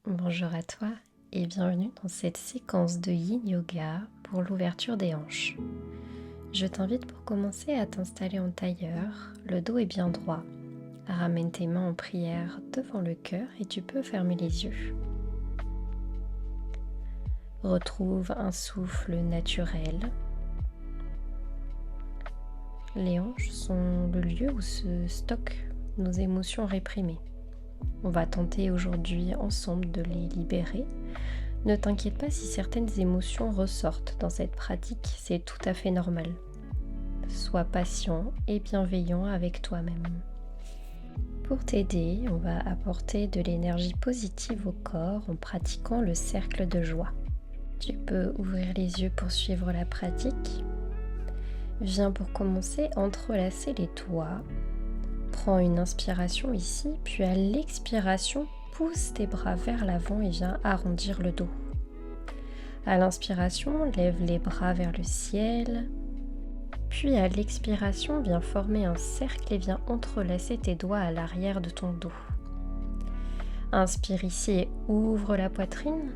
Bonjour à toi et bienvenue dans cette séquence de Yin Yoga pour l'ouverture des hanches. Je t'invite pour commencer à t'installer en tailleur, le dos est bien droit. Ramène tes mains en prière devant le cœur et tu peux fermer les yeux. Retrouve un souffle naturel. Les hanches sont le lieu où se stockent nos émotions réprimées. On va tenter aujourd'hui ensemble de les libérer. Ne t'inquiète pas si certaines émotions ressortent dans cette pratique, c'est tout à fait normal. Sois patient et bienveillant avec toi-même. Pour t'aider, on va apporter de l'énergie positive au corps en pratiquant le cercle de joie. Tu peux ouvrir les yeux pour suivre la pratique. Viens pour commencer entrelacer les doigts. Prends une inspiration ici, puis à l'expiration, pousse tes bras vers l'avant et viens arrondir le dos. À l'inspiration, lève les bras vers le ciel. Puis à l'expiration, viens former un cercle et viens entrelacer tes doigts à l'arrière de ton dos. Inspire ici et ouvre la poitrine.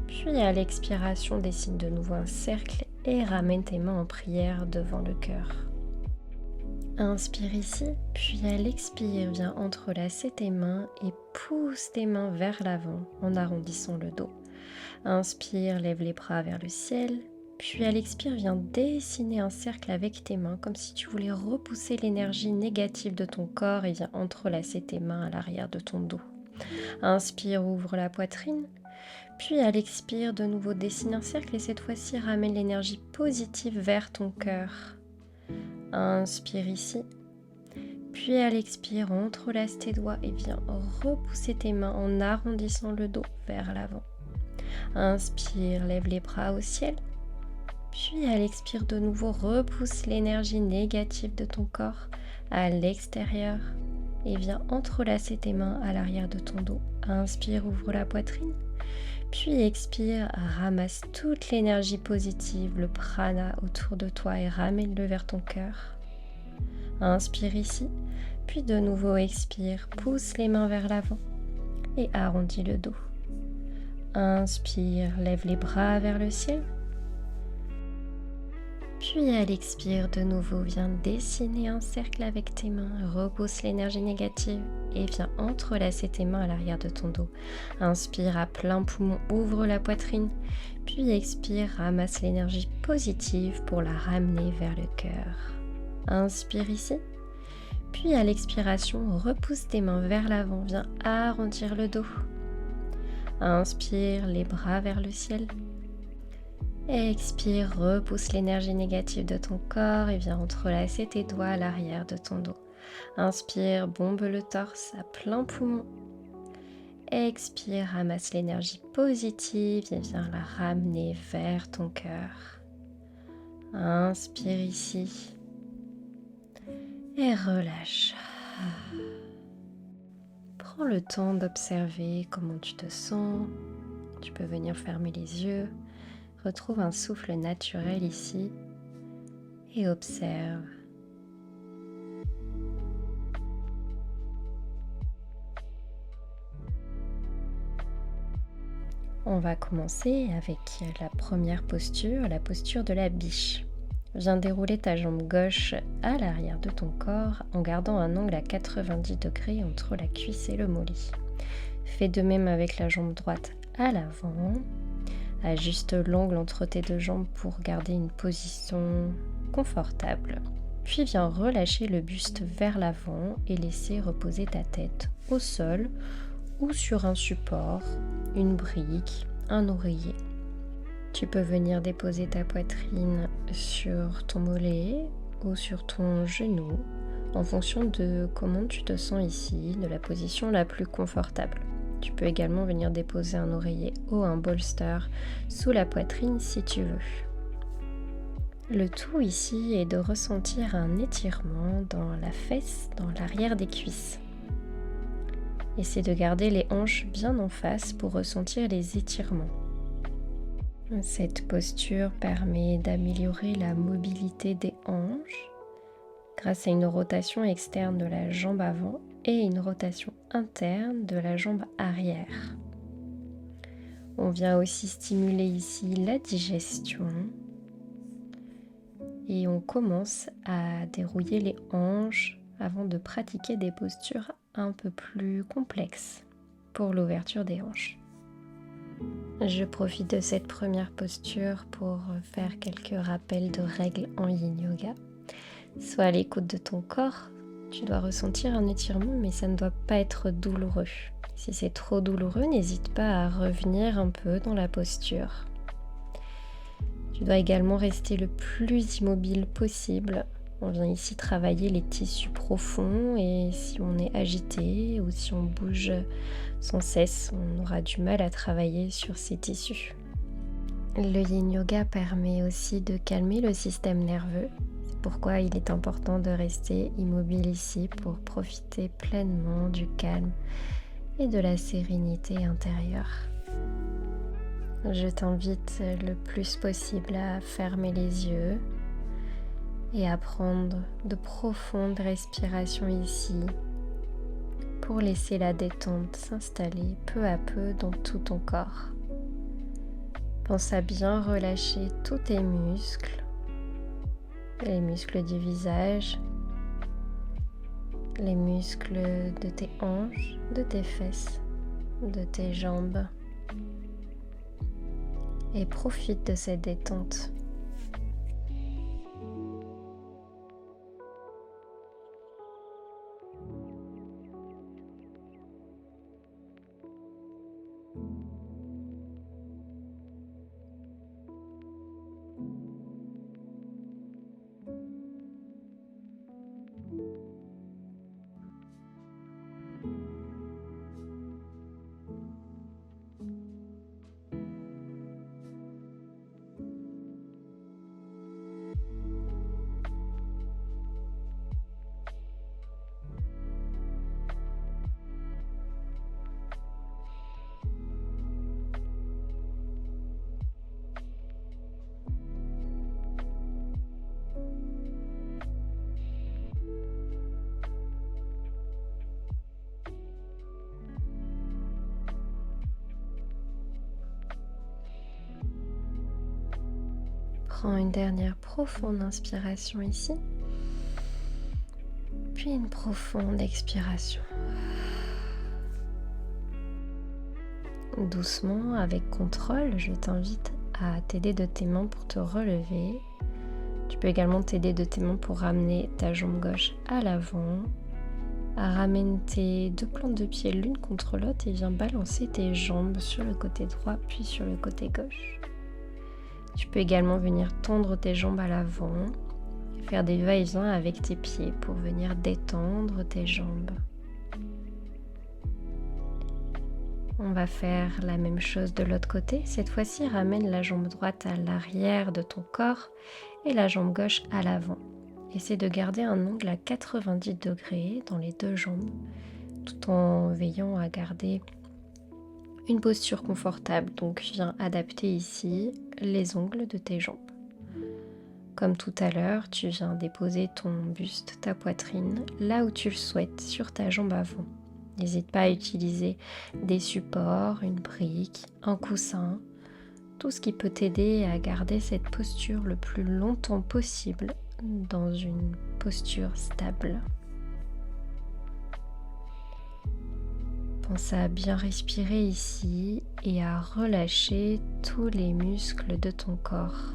Puis à l'expiration, dessine de nouveau un cercle et ramène tes mains en prière devant le cœur. Inspire ici, puis à l'expire, viens entrelacer tes mains et pousse tes mains vers l'avant en arrondissant le dos. Inspire, lève les bras vers le ciel, puis à l'expire, viens dessiner un cercle avec tes mains comme si tu voulais repousser l'énergie négative de ton corps et viens entrelacer tes mains à l'arrière de ton dos. Inspire, ouvre la poitrine, puis à l'expire, de nouveau dessine un cercle et cette fois-ci ramène l'énergie positive vers ton cœur. Inspire ici, puis à l'expire, entrelace tes doigts et viens repousser tes mains en arrondissant le dos vers l'avant. Inspire, lève les bras au ciel, puis à l'expire de nouveau, repousse l'énergie négative de ton corps à l'extérieur et viens entrelacer tes mains à l'arrière de ton dos. Inspire, ouvre la poitrine, puis expire, ramasse toute l'énergie positive, le prana autour de toi et ramène-le vers ton cœur. Inspire ici, puis de nouveau expire, pousse les mains vers l'avant et arrondis le dos. Inspire, lève les bras vers le ciel. Puis à l'expire, de nouveau, viens dessiner un cercle avec tes mains, repousse l'énergie négative et viens entrelacer tes mains à l'arrière de ton dos. Inspire à plein poumon, ouvre la poitrine, puis expire, ramasse l'énergie positive pour la ramener vers le cœur. Inspire ici, puis à l'expiration, repousse tes mains vers l'avant, viens arrondir le dos. Inspire, les bras vers le ciel. Expire, repousse l'énergie négative de ton corps et viens entrelacer tes doigts à l'arrière de ton dos. Inspire, bombe le torse à plein poumon. Expire, ramasse l'énergie positive et viens la ramener vers ton cœur. Inspire ici et relâche. Prends le temps d'observer comment tu te sens. Tu peux venir fermer les yeux. Retrouve un souffle naturel ici et observe. On va commencer avec la première posture, la posture de la biche. Viens dérouler ta jambe gauche à l'arrière de ton corps en gardant un angle à 90 degrés entre la cuisse et le mollet. Fais de même avec la jambe droite à l'avant. Ajuste l'angle entre tes deux jambes pour garder une position confortable. Puis viens relâcher le buste vers l'avant et laisser reposer ta tête au sol ou sur un support, une brique, un oreiller. Tu peux venir déposer ta poitrine sur ton mollet ou sur ton genou en fonction de comment tu te sens ici, de la position la plus confortable. Tu peux également venir déposer un oreiller ou un bolster sous la poitrine si tu veux. Le tout ici est de ressentir un étirement dans la fesse, dans l'arrière des cuisses. Essaie de garder les hanches bien en face pour ressentir les étirements. Cette posture permet d'améliorer la mobilité des hanches grâce à une rotation externe de la jambe avant et une rotation interne de la jambe arrière. On vient aussi stimuler ici la digestion et on commence à dérouiller les hanches avant de pratiquer des postures un peu plus complexes pour l'ouverture des hanches. Je profite de cette première posture pour faire quelques rappels de règles en yin yoga. Sois à l'écoute de ton corps, tu dois ressentir un étirement mais ça ne doit pas être douloureux. Si c'est trop douloureux, n'hésite pas à revenir un peu dans la posture. Tu dois également rester le plus immobile possible. On vient ici travailler les tissus profonds et si on est agité ou si on bouge sans cesse, on aura du mal à travailler sur ces tissus. Le yin yoga permet aussi de calmer le système nerveux. C'est pourquoi il est important de rester immobile ici pour profiter pleinement du calme et de la sérénité intérieure. Je t'invite le plus possible à fermer les yeux et à prendre de profondes respirations ici pour laisser la détente s'installer peu à peu dans tout ton corps. Pense à bien relâcher tous tes muscles, les muscles du visage, les muscles de tes hanches, de tes fesses, de tes jambes et profite de cette détente. Prends une dernière profonde inspiration ici, puis une profonde expiration. Doucement, avec contrôle, je t'invite à t'aider de tes mains pour te relever. Tu peux également t'aider de tes mains pour ramener ta jambe gauche à l'avant. Ramène tes deux plantes de pied l'une contre l'autre et viens balancer tes jambes sur le côté droit puis sur le côté gauche. Tu peux également venir tendre tes jambes à l'avant et faire des va-et-vient avec tes pieds pour venir détendre tes jambes. On va faire la même chose de l'autre côté. Cette fois-ci, ramène la jambe droite à l'arrière de ton corps et la jambe gauche à l'avant. Essaie de garder un angle à 90 degrés dans les deux jambes, tout en veillant à garder une posture confortable. Donc viens adapter ici les ongles de tes jambes. Comme tout à l'heure, tu viens déposer ton buste, ta poitrine, là où tu le souhaites, sur ta jambe avant. N'hésite pas à utiliser des supports, une brique, un coussin, tout ce qui peut t'aider à garder cette posture le plus longtemps possible dans une posture stable. Pense à bien respirer ici et à relâcher tous les muscles de ton corps.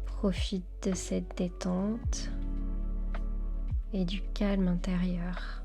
Profite de cette détente et du calme intérieur.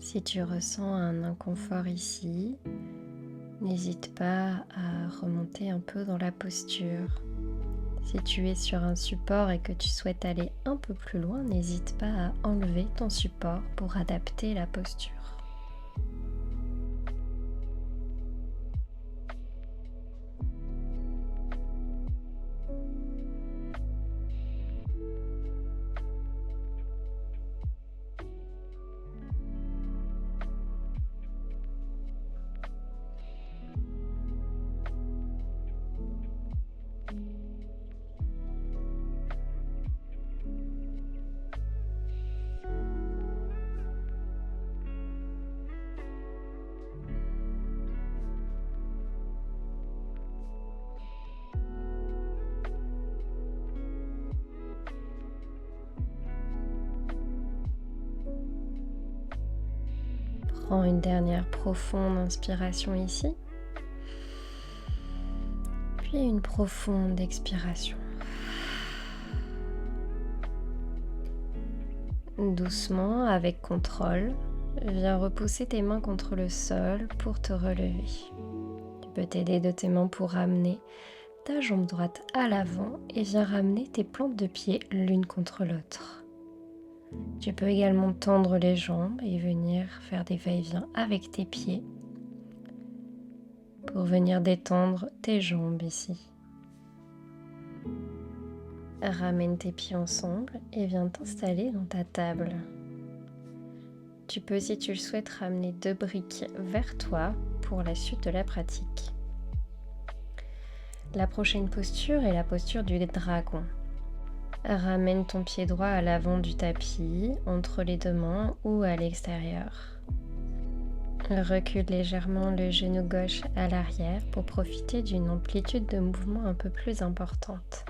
Si tu ressens un inconfort ici, n'hésite pas à remonter un peu dans la posture. Si tu es sur un support et que tu souhaites aller un peu plus loin, n'hésite pas à enlever ton support pour adapter la posture. Prends une dernière profonde inspiration ici, puis une profonde expiration. Doucement, avec contrôle, viens repousser tes mains contre le sol pour te relever. Tu peux t'aider de tes mains pour ramener ta jambe droite à l'avant et viens ramener tes plantes de pied l'une contre l'autre. Tu peux également tendre les jambes et venir faire des va-et-vient avec tes pieds pour venir détendre tes jambes ici. Ramène tes pieds ensemble et viens t'installer dans ta table. Tu peux, si tu le souhaites, ramener 2 briques vers toi pour la suite de la pratique. La prochaine posture est la posture du dragon. Ramène ton pied droit à l'avant du tapis, entre les 2 mains ou à l'extérieur. Recule légèrement le genou gauche à l'arrière pour profiter d'une amplitude de mouvement un peu plus importante.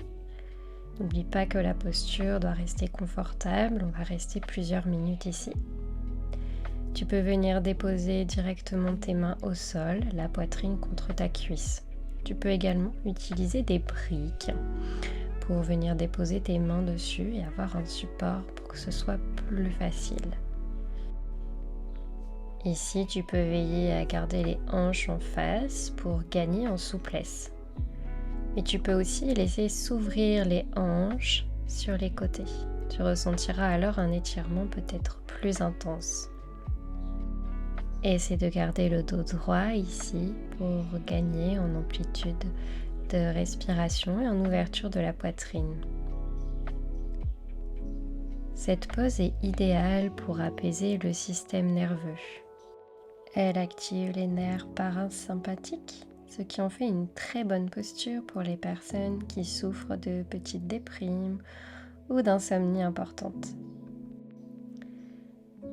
N'oublie pas que la posture doit rester confortable, on va rester plusieurs minutes ici. Tu peux venir déposer directement tes mains au sol, la poitrine contre ta cuisse. Tu peux également utiliser des briques pour venir déposer tes mains dessus et avoir un support pour que ce soit plus facile. Ici, tu peux veiller à garder les hanches en face pour gagner en souplesse. Mais tu peux aussi laisser s'ouvrir les hanches sur les côtés. Tu ressentiras alors un étirement peut-être plus intense. Essaie de garder le dos droit ici pour gagner en amplitude de respiration et en ouverture de la poitrine. Cette pose est idéale pour apaiser le système nerveux. Elle active les nerfs parasympathiques, ce qui en fait une très bonne posture pour les personnes qui souffrent de petites déprimes ou d'insomnie importante.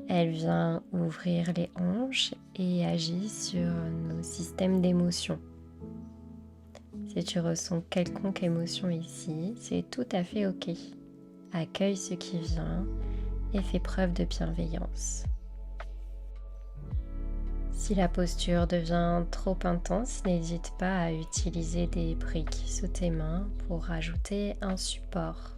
Elle vient ouvrir les hanches et agit sur nos systèmes d'émotions. Si tu ressens quelconque émotion ici, c'est tout à fait ok. Accueille ce qui vient et fais preuve de bienveillance. Si la posture devient trop intense, n'hésite pas à utiliser des briques sous tes mains pour rajouter un support.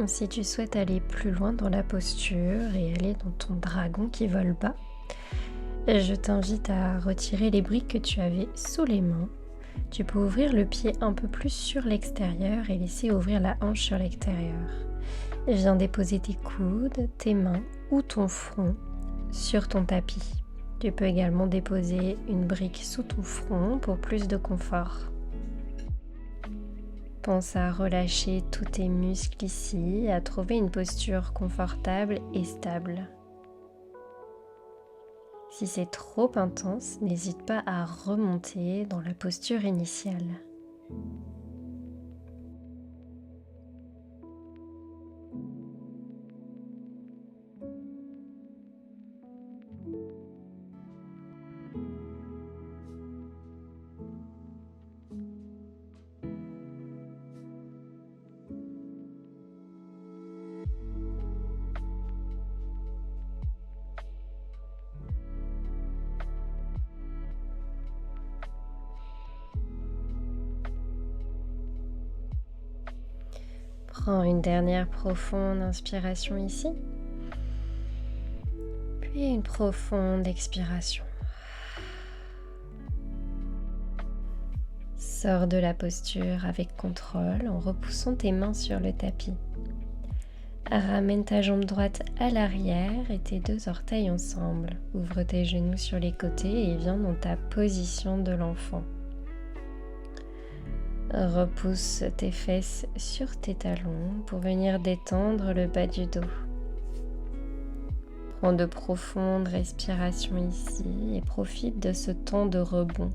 Si tu souhaites aller plus loin dans la posture et aller dans ton dragon qui vole bas, je t'invite à retirer les briques que tu avais sous les mains. Tu peux ouvrir le pied un peu plus sur l'extérieur et laisser ouvrir la hanche sur l'extérieur. Viens déposer tes coudes, tes mains ou ton front sur ton tapis. Tu peux également déposer une brique sous ton front pour plus de confort. Pense à relâcher tous tes muscles ici, à trouver une posture confortable et stable. Si c'est trop intense, n'hésite pas à remonter dans la posture initiale. Prends une dernière profonde inspiration ici, puis une profonde expiration. Sors de la posture avec contrôle en repoussant tes mains sur le tapis. Ramène ta jambe droite à l'arrière et tes deux orteils ensemble. Ouvre tes genoux sur les côtés et viens dans ta position de l'enfant. Repousse tes fesses sur tes talons pour venir détendre le bas du dos. Prends de profondes respirations ici et profite de ce temps de rebond.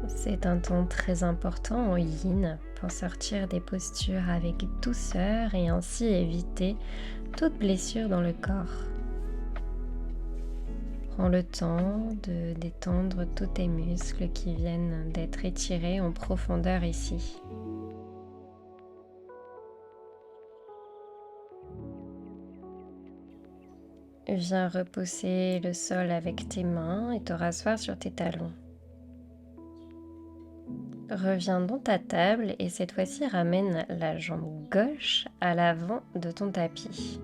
C'est un temps très important en yin pour sortir des postures avec douceur et ainsi éviter toute blessure dans le corps. Prends le temps de détendre tous tes muscles qui viennent d'être étirés en profondeur ici. Viens repousser le sol avec tes mains et te rasseoir sur tes talons. Reviens dans ta table et cette fois-ci ramène la jambe gauche à l'avant de ton tapis.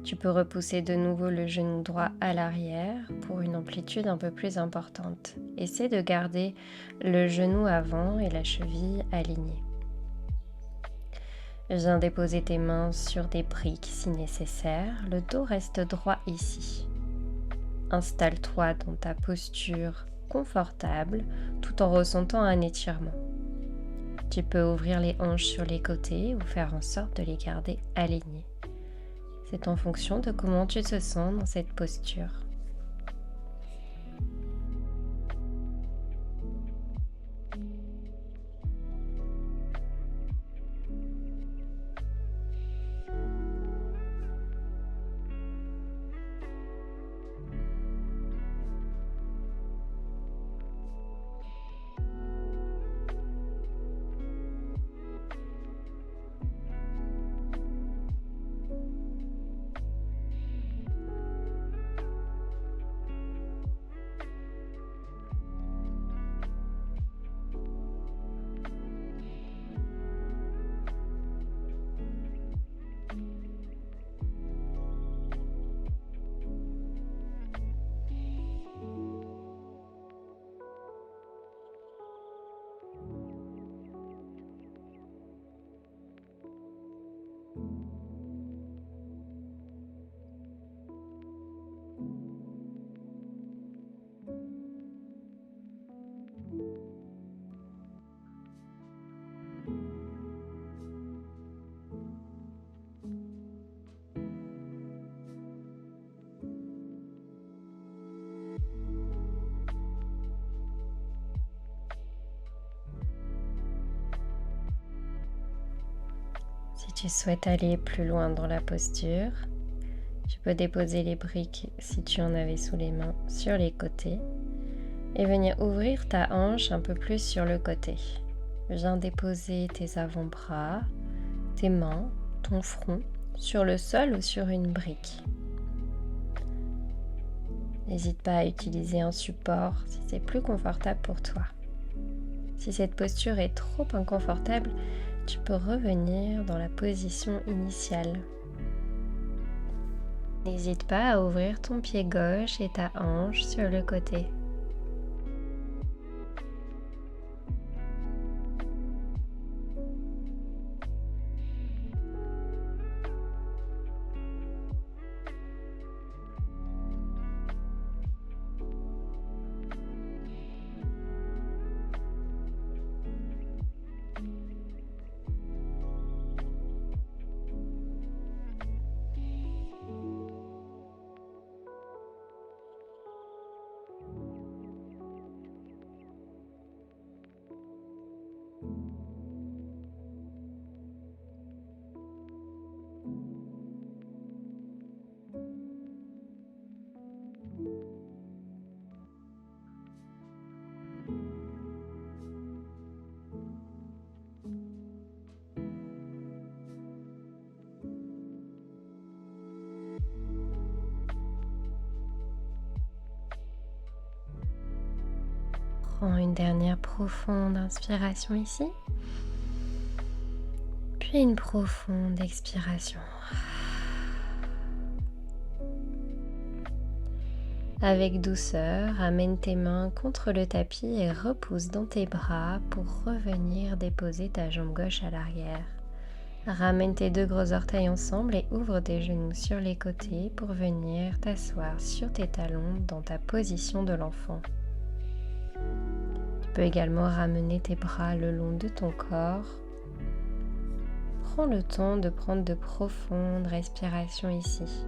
Tu peux repousser de nouveau le genou droit à l'arrière pour une amplitude un peu plus importante. Essaie de garder le genou avant et la cheville alignée. Viens déposer tes mains sur des briques si nécessaire. Le dos reste droit ici. Installe-toi dans ta posture confortable tout en ressentant un étirement. Tu peux ouvrir les hanches sur les côtés ou faire en sorte de les garder alignées. C'est en fonction de comment tu te sens dans cette posture. Si tu souhaites aller plus loin dans la posture, tu peux déposer les briques si tu en avais sous les mains sur les côtés et venir ouvrir ta hanche un peu plus sur le côté. Viens déposer tes avant-bras, tes mains, ton front sur le sol ou sur une brique. N'hésite pas à utiliser un support si c'est plus confortable pour toi. Si cette posture est trop inconfortable, tu peux revenir dans la position initiale. N'hésite pas à ouvrir ton pied gauche et ta hanche sur le côté. Prends une dernière profonde inspiration ici, puis Et une profonde expiration. Avec douceur, amène tes mains contre le tapis et repousse dans tes bras pour revenir déposer ta jambe gauche à l'arrière. Ramène tes deux gros orteils ensemble et ouvre tes genoux sur les côtés pour venir t'asseoir sur tes talons dans ta position de l'enfant. Tu peux également ramener tes bras le long de ton corps. Prends le temps de prendre de profondes respirations ici.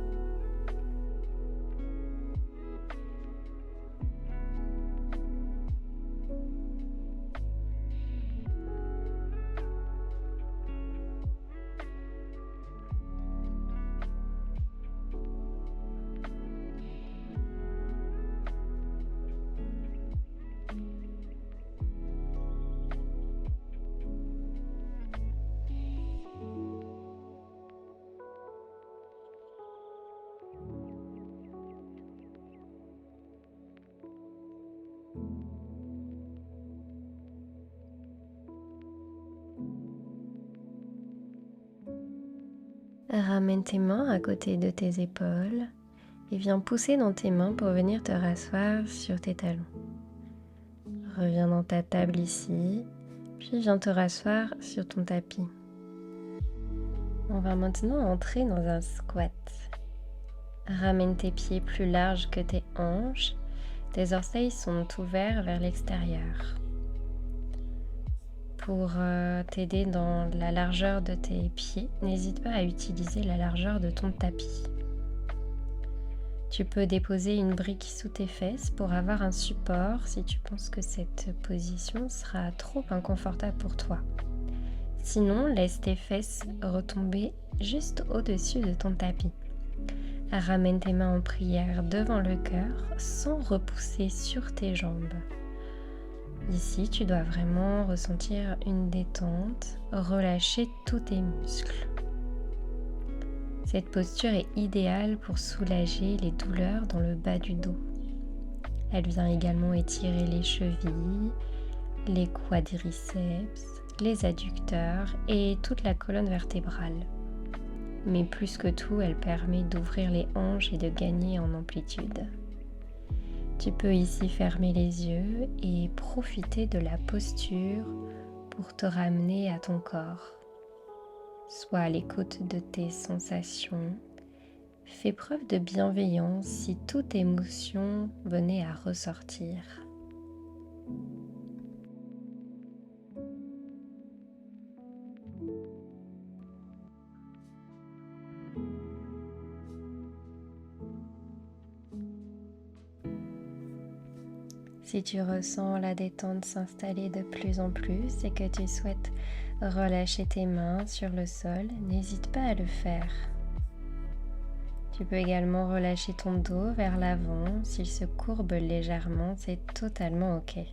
Ramène tes mains à côté de tes épaules et viens pousser dans tes mains pour venir te rasseoir sur tes talons. Reviens dans ta table ici, puis viens te rasseoir sur ton tapis. On va maintenant entrer dans un squat. Ramène tes pieds plus larges que tes hanches. Tes orteils sont ouverts vers l'extérieur. Pour t'aider dans la largeur de tes pieds, n'hésite pas à utiliser la largeur de ton tapis. Tu peux déposer une brique sous tes fesses pour avoir un support si tu penses que cette position sera trop inconfortable pour toi. Sinon, laisse tes fesses retomber juste au-dessus de ton tapis. Ramène tes mains en prière devant le cœur sans repousser sur tes jambes. Ici, tu dois vraiment ressentir une détente, relâcher tous tes muscles. Cette posture est idéale pour soulager les douleurs dans le bas du dos. Elle vient également étirer les chevilles, les quadriceps, les adducteurs et toute la colonne vertébrale. Mais plus que tout, elle permet d'ouvrir les hanches et de gagner en amplitude. Tu peux ici fermer les yeux et profiter de la posture pour te ramener à ton corps. Sois à l'écoute de tes sensations. Fais preuve de bienveillance si toute émotion venait à ressortir. Si tu ressens la détente s'installer de plus en plus et que tu souhaites relâcher tes mains sur le sol, n'hésite pas à le faire. Tu peux également relâcher ton dos vers l'avant. S'il se courbe légèrement, c'est totalement ok.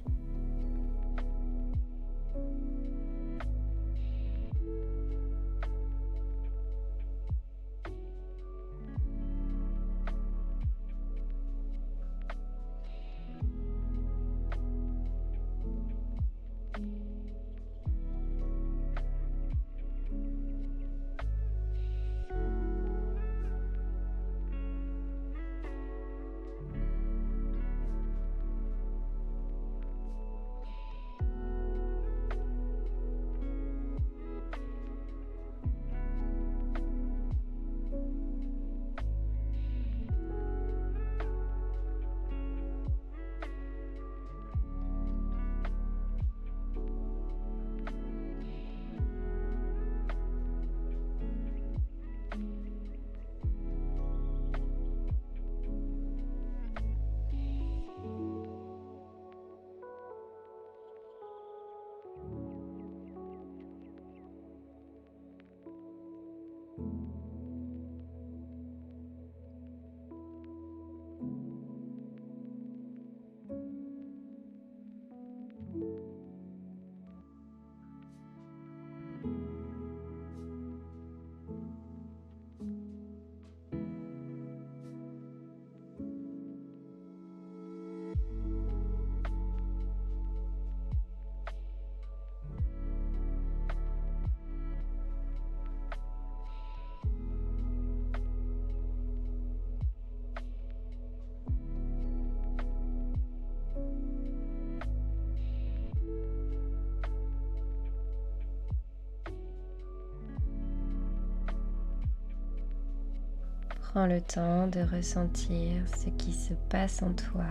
Prends le temps de ressentir ce qui se passe en toi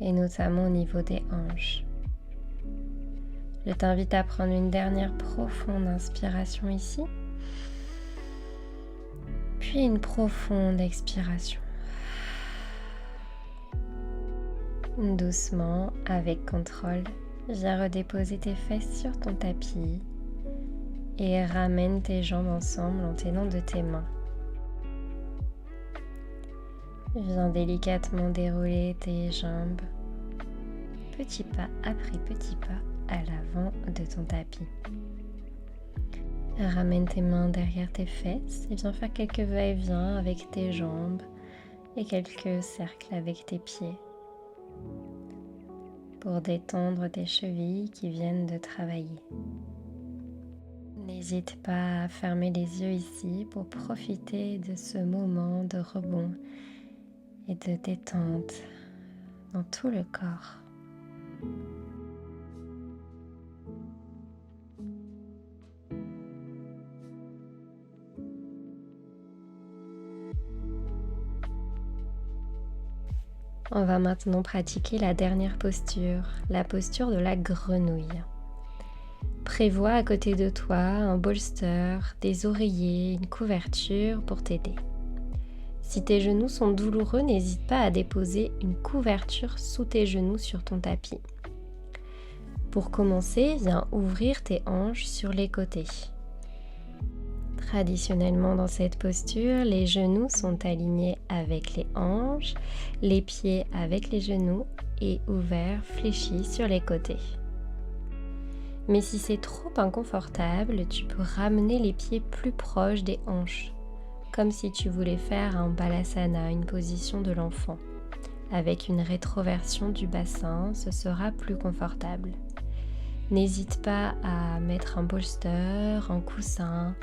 et notamment au niveau des hanches. Je t'invite à prendre une dernière profonde inspiration ici, puis une profonde expiration. Doucement, avec contrôle, viens redéposer tes fesses sur ton tapis et ramène tes jambes ensemble en t'aidant de tes mains. Viens délicatement dérouler tes jambes, petit pas après petit pas, à l'avant de ton tapis. Ramène tes mains derrière tes fesses et viens faire quelques va-et-vient avec tes jambes et quelques cercles avec tes pieds pour détendre tes chevilles qui viennent de travailler. N'hésite pas à fermer les yeux ici pour profiter de ce moment de rebond et de détente dans tout le corps. On va maintenant pratiquer la dernière posture, la posture de la grenouille. Prévois à côté de toi un bolster, des oreillers, une couverture pour t'aider. Si tes genoux sont douloureux, n'hésite pas à déposer une couverture sous tes genoux sur ton tapis. Pour commencer, viens ouvrir tes hanches sur les côtés. Traditionnellement dans cette posture, les genoux sont alignés avec les hanches, les pieds avec les genoux et ouverts, fléchis sur les côtés. Mais si c'est trop inconfortable, tu peux ramener les pieds plus proches des hanches, comme si tu voulais faire un balasana, une position de l'enfant. Avec une rétroversion du bassin, ce sera plus confortable. N'hésite pas à mettre un bolster, un coussin,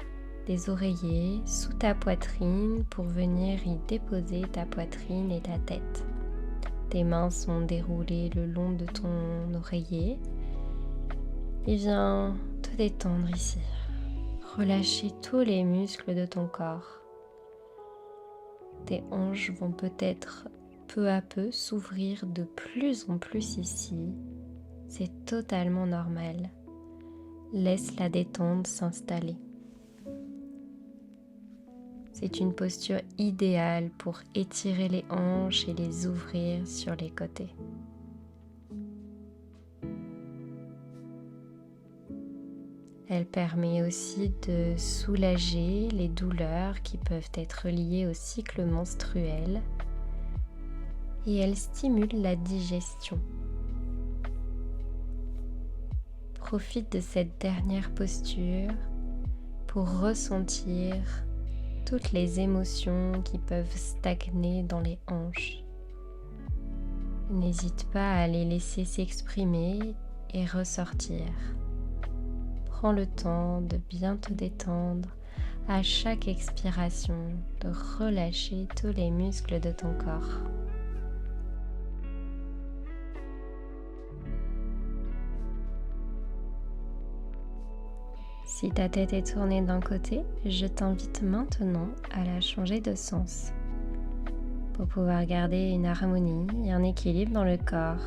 des oreillers sous ta poitrine pour venir y déposer ta poitrine et ta tête. Tes mains sont déroulées le long de ton oreiller et viens te détendre ici. Relâcher tous les muscles de ton corps. Tes hanches vont peut-être peu à peu s'ouvrir de plus en plus ici. C'est totalement normal. Laisse la détente s'installer. C'est une posture idéale pour étirer les hanches et les ouvrir sur les côtés. Elle permet aussi de soulager les douleurs qui peuvent être liées au cycle menstruel et elle stimule la digestion. Profite de cette dernière posture pour ressentir toutes les émotions qui peuvent stagner dans les hanches. N'hésite pas à les laisser s'exprimer et ressortir. Prends le temps de bien te détendre à chaque expiration, de relâcher tous les muscles de ton corps. Si ta tête est tournée d'un côté, je t'invite maintenant à la changer de sens pour pouvoir garder une harmonie et un équilibre dans le corps.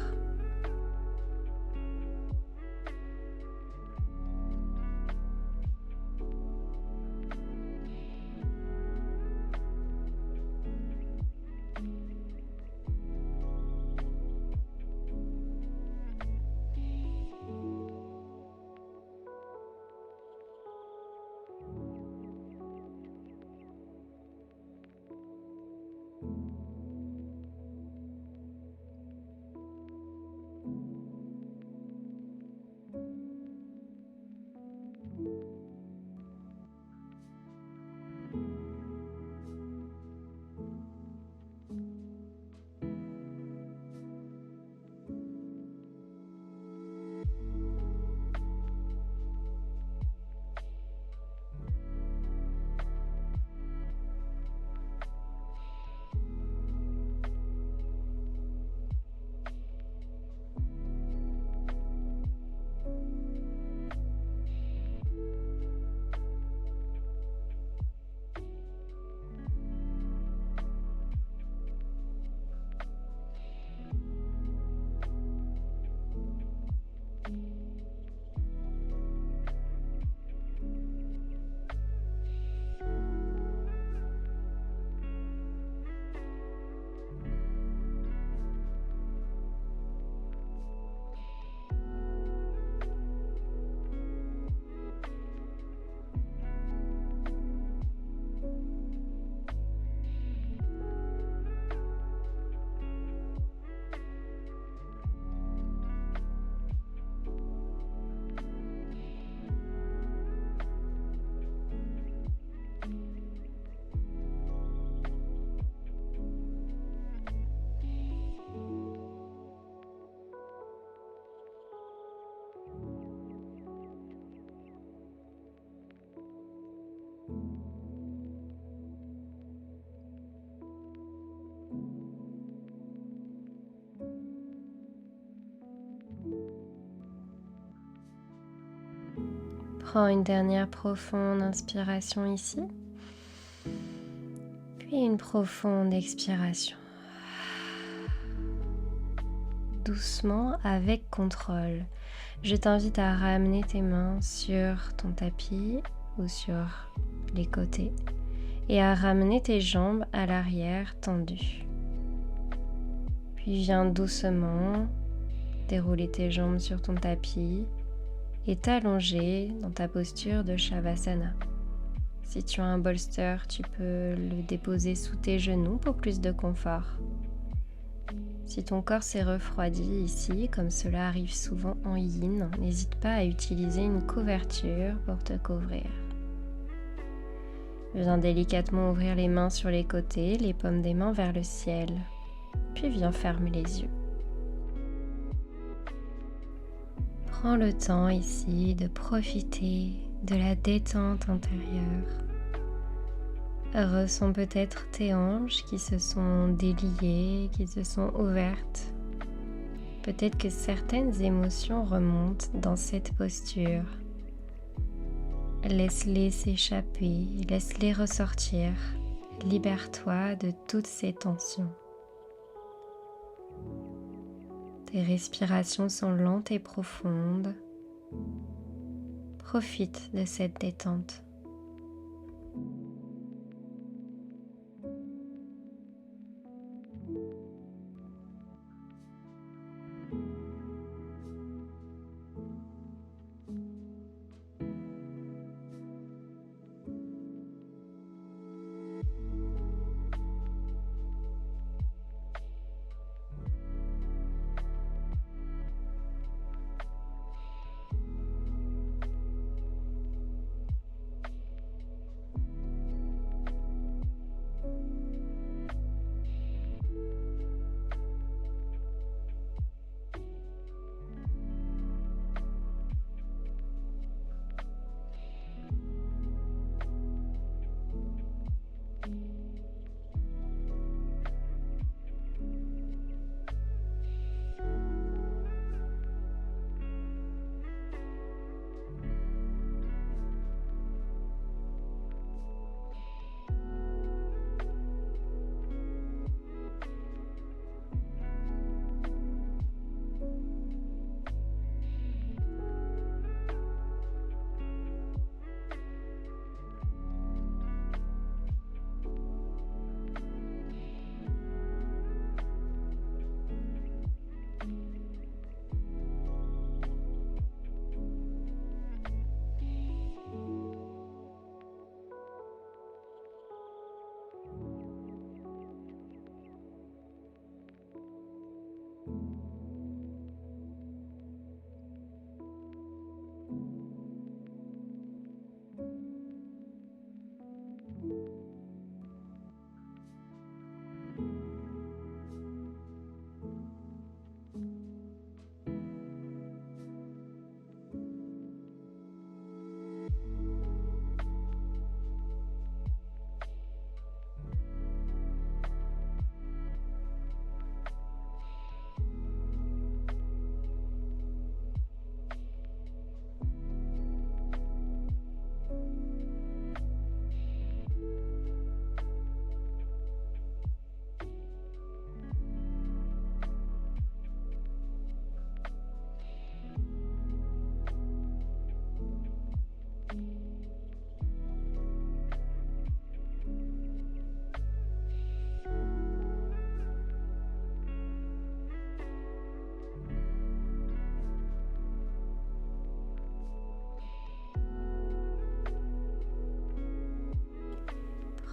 Prends une dernière profonde inspiration ici, puis une profonde expiration. Doucement, avec contrôle, je t'invite à ramener tes mains sur ton tapis ou sur les côtés et à ramener tes jambes à l'arrière tendues. Puis viens doucement dérouler tes jambes sur ton tapis et t'allonger dans ta posture de Shavasana. Si tu as un bolster, tu peux le déposer sous tes genoux pour plus de confort. Si ton corps s'est refroidi ici, comme cela arrive souvent en yin, n'hésite pas à utiliser une couverture pour te couvrir. Viens délicatement ouvrir les mains sur les côtés, les paumes des mains vers le ciel, puis viens fermer les yeux. Prends le temps ici de profiter de la détente intérieure. Ressens peut-être tes hanches qui se sont déliées, qui se sont ouvertes. Peut-être que certaines émotions remontent dans cette posture. Laisse-les s'échapper, laisse-les ressortir. Libère-toi de toutes ces tensions. Tes respirations sont lentes et profondes. Profite de cette détente.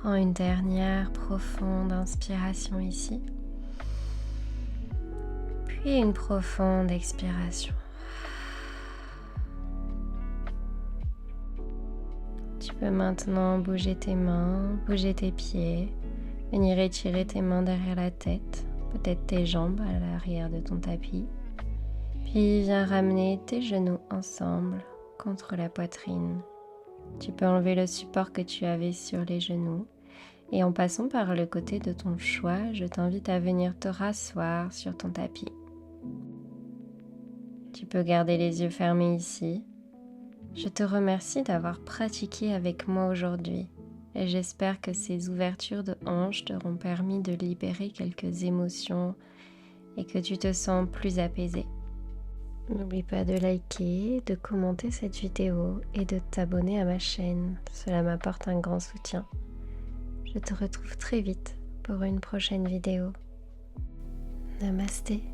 Prends une dernière profonde inspiration ici, puis une profonde expiration. Tu peux maintenant bouger tes mains, bouger tes pieds, venir étirer tes mains derrière la tête, peut-être tes jambes à l'arrière de ton tapis, puis viens ramener tes genoux ensemble contre la poitrine. Tu peux enlever le support que tu avais sur les genoux et en passant par le côté de ton choix, je t'invite à venir te rasseoir sur ton tapis. Tu peux garder les yeux fermés ici Je te remercie d'avoir pratiqué avec moi aujourd'hui et j'espère que ces ouvertures de hanches t'auront permis de libérer quelques émotions et que tu te sens plus apaisé. N'oublie pas de liker, de commenter cette vidéo et de t'abonner à ma chaîne, cela m'apporte un grand soutien. Je te retrouve très vite pour une prochaine vidéo. Namasté.